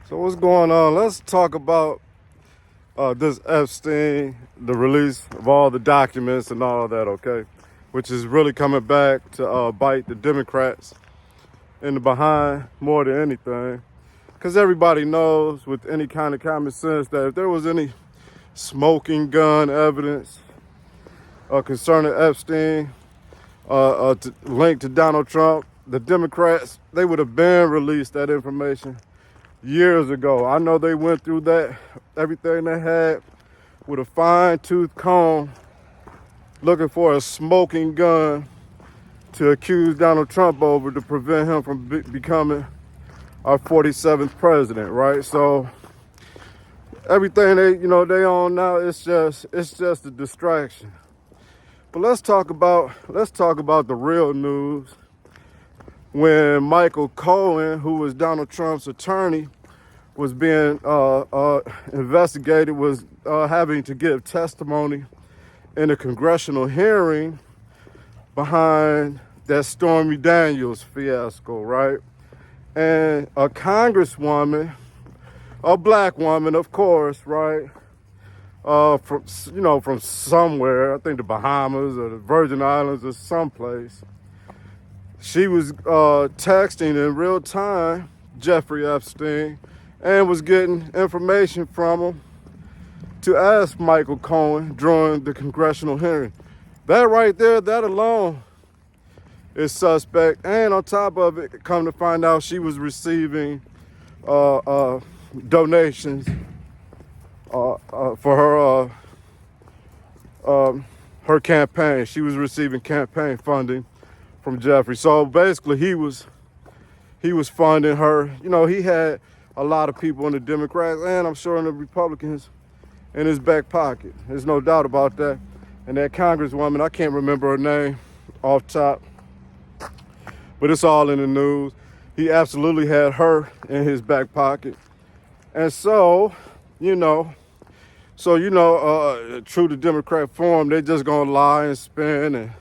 So what's going on? Let's talk about this Epstein, the release of all the documents and all of that, okay? Which is really coming back to bite the Democrats in the behind more than anything. Because everybody knows with any kind of common sense that if there was any smoking gun evidence concerning Epstein linked to Donald Trump, the Democrats, they would have been released that information years ago. I know they went through that, everything they had with a fine-tooth comb looking for a smoking gun to accuse Donald Trump over to prevent him from becoming our 47th president, right? So everything they own now, it's just a distraction. But let's talk about the real news. When Michael Cohen, who was Donald Trump's attorney, was being investigated, was having to give testimony in a congressional hearing behind that Stormy Daniels fiasco, right? And a congresswoman, a black woman, of course, right? From somewhere, I think the Bahamas or the Virgin Islands or someplace. She was texting in real time Jeffrey Epstein and was getting information from him to ask Michael Cohen during the congressional hearing. That right there, that alone is suspect. And on top of it, come to find out she was receiving donations for her campaign. She was receiving campaign funding from Jeffrey. So basically he was funding her. You know, he had a lot of people in the Democrats and I'm sure in the Republicans in his back pocket. There's no doubt about that. And that congresswoman, I can't remember her name off top, but it's all in the news. He absolutely had her in his back pocket. And so, true to Democrat form, they just gonna lie and spin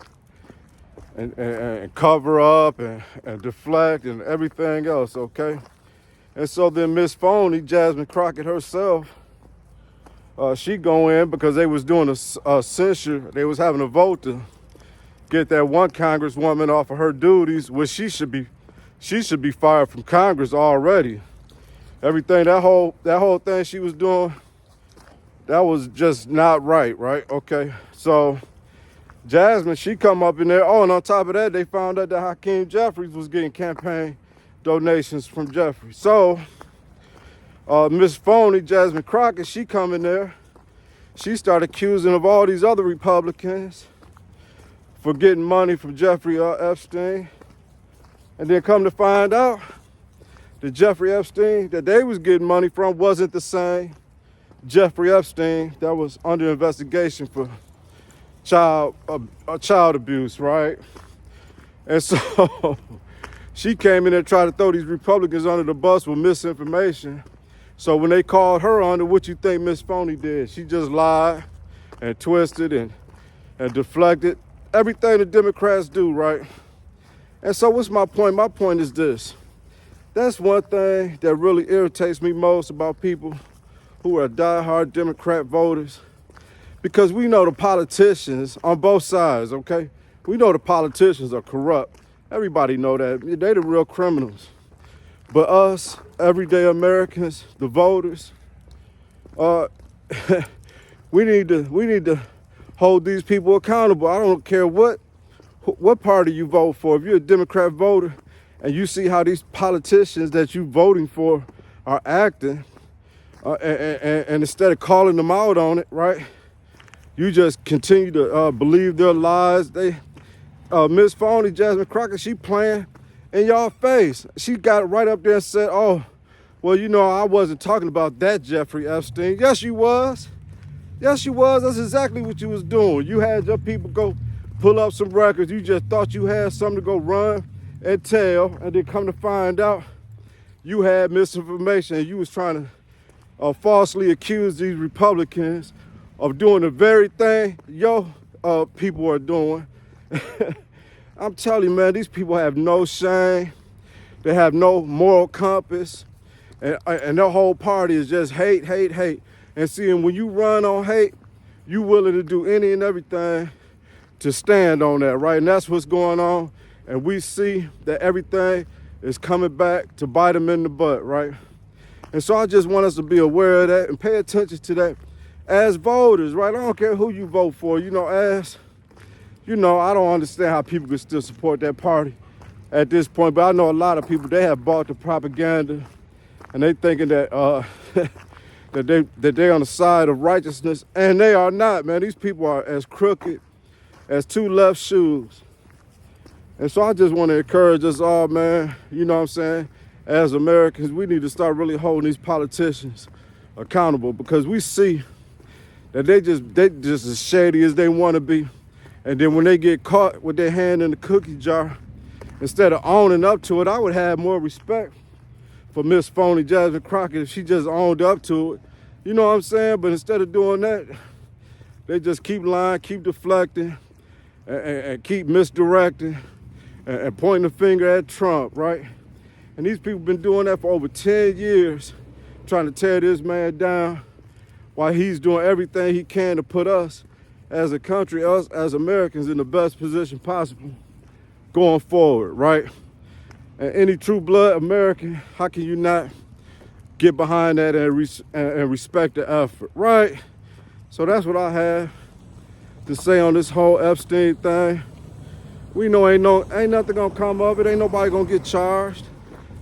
and cover up and deflect and everything else, okay? And so then Ms.Phony, Jasmine Crockett herself, she go in because they was doing a censure. They was having a vote to get that one congresswoman off of her duties, which she should be fired from Congress already. Everything, that whole thing she was doing, that was just not right, okay? So Jasmine, she come up in there. Oh, and on top of that, they found out that Hakeem Jeffries was getting campaign donations from Jeffrey. So Ms.Phony, Jasmine Crockett, she come in there. She started accusing of all these other Republicans for getting money from Jeffrey Epstein. And then come to find out that Jeffrey Epstein that they was getting money from wasn't the same Jeffrey Epstein that was under investigation for child abuse, right? And so she came in and tried to throw these Republicans under the bus with misinformation. So when they called her on it, what you think Ms.Phony did? She just lied and twisted and deflected. Everything the Democrats do, right? And so what's my point? My point is this. That's one thing that really irritates me most about people who are diehard Democrat voters. Because we know the politicians on both sides, okay? We know the politicians are corrupt. Everybody know that. They the real criminals. But us, everyday Americans, the voters, we need to hold these people accountable. I don't care what party you vote for. If you're a Democrat voter and you see how these politicians that you're voting for are acting, and instead of calling them out on it, right, you just continue to believe their lies. Ms.Phony, Jasmine Crockett, she playing in y'all face. She got right up there and said, oh, well, I wasn't talking about that Jeffrey Epstein. Yes, you was. Yes, you was. That's exactly what you was doing. You had your people go pull up some records. You just thought you had something to go run and tell, and then come to find out you had misinformation and you was trying to falsely accuse these Republicans of doing the very thing your people are doing. I'm telling you, man, these people have no shame. They have no moral compass. And their whole party is just hate, hate, hate. And seeing when you run on hate, you willing to do any and everything to stand on that, right? And that's what's going on. And we see that everything is coming back to bite them in the butt, right? And so I just want us to be aware of that and pay attention to that as voters, right? I don't care who you vote for, I don't understand how people can still support that party at this point, but I know a lot of people, they have bought the propaganda and they thinking that that they're on the side of righteousness, and they are not, man. These people are as crooked as two left shoes. And so I just want to encourage us all, man, you know what I'm saying? As Americans, we need to start really holding these politicians accountable, because we see that they just as shady as they want to be. And then when they get caught with their hand in the cookie jar, instead of owning up to it, I would have more respect for Ms.Phony Jasmine Crockett if she just owned up to it. You know what I'm saying? But instead of doing that, they just keep lying, keep deflecting, and keep misdirecting and pointing the finger at Trump, right? And these people been doing that for over 10 years, trying to tear this man down while he's doing everything he can to put us as a country, us as Americans, in the best position possible going forward, right? And any true blood American, how can you not get behind that and respect the effort, right? So that's what I have to say on this whole Epstein thing. We know ain't nothing gonna come of it. Ain't nobody gonna get charged.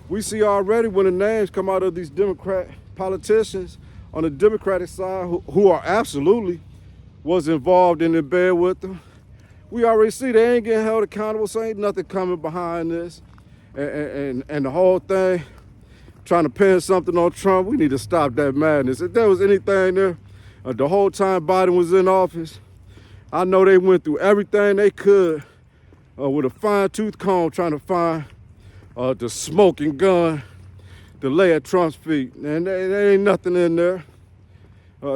We see already when the names come out of these Democrat politicians on the Democratic side who are absolutely was involved in the bed with them. We already see they ain't getting held accountable, so ain't nothing coming behind this. And the whole thing, trying to pin something on Trump, we need to stop that madness. If there was anything there, the whole time Biden was in office, I know they went through everything they could with a fine-tooth comb trying to find the smoking gun to lay at Trump's feet. And there ain't nothing in there.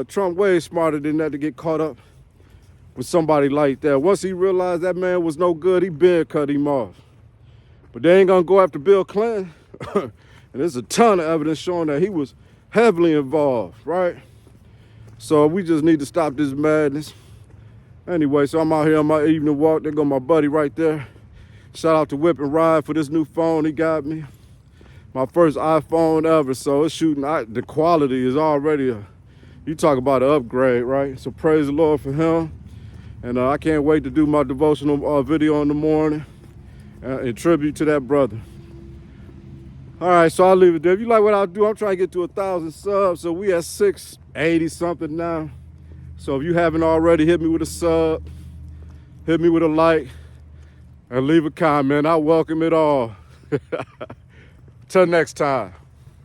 Trump way smarter than that to get caught up with somebody like that. Once he realized that man was no good, he been cut him off. But they ain't gonna go after Bill Clinton. And there's a ton of evidence showing that he was heavily involved, right? So we just need to stop this madness. Anyway, so I'm out here on my evening walk. There go my buddy right there. Shout out to Whip and Ride for this new phone he got me. My first iPhone ever, so it's shooting, the quality is already you talk about an upgrade, right? So praise the Lord for him. And I can't wait to do my devotional video in the morning in tribute to that brother. All right, so I'll leave it there. If you like what I do, I'm trying to get to 1,000 subs. So we at 680 something now. So if you haven't already, hit me with a sub, hit me with a like, and leave a comment. I welcome it all. Till next time.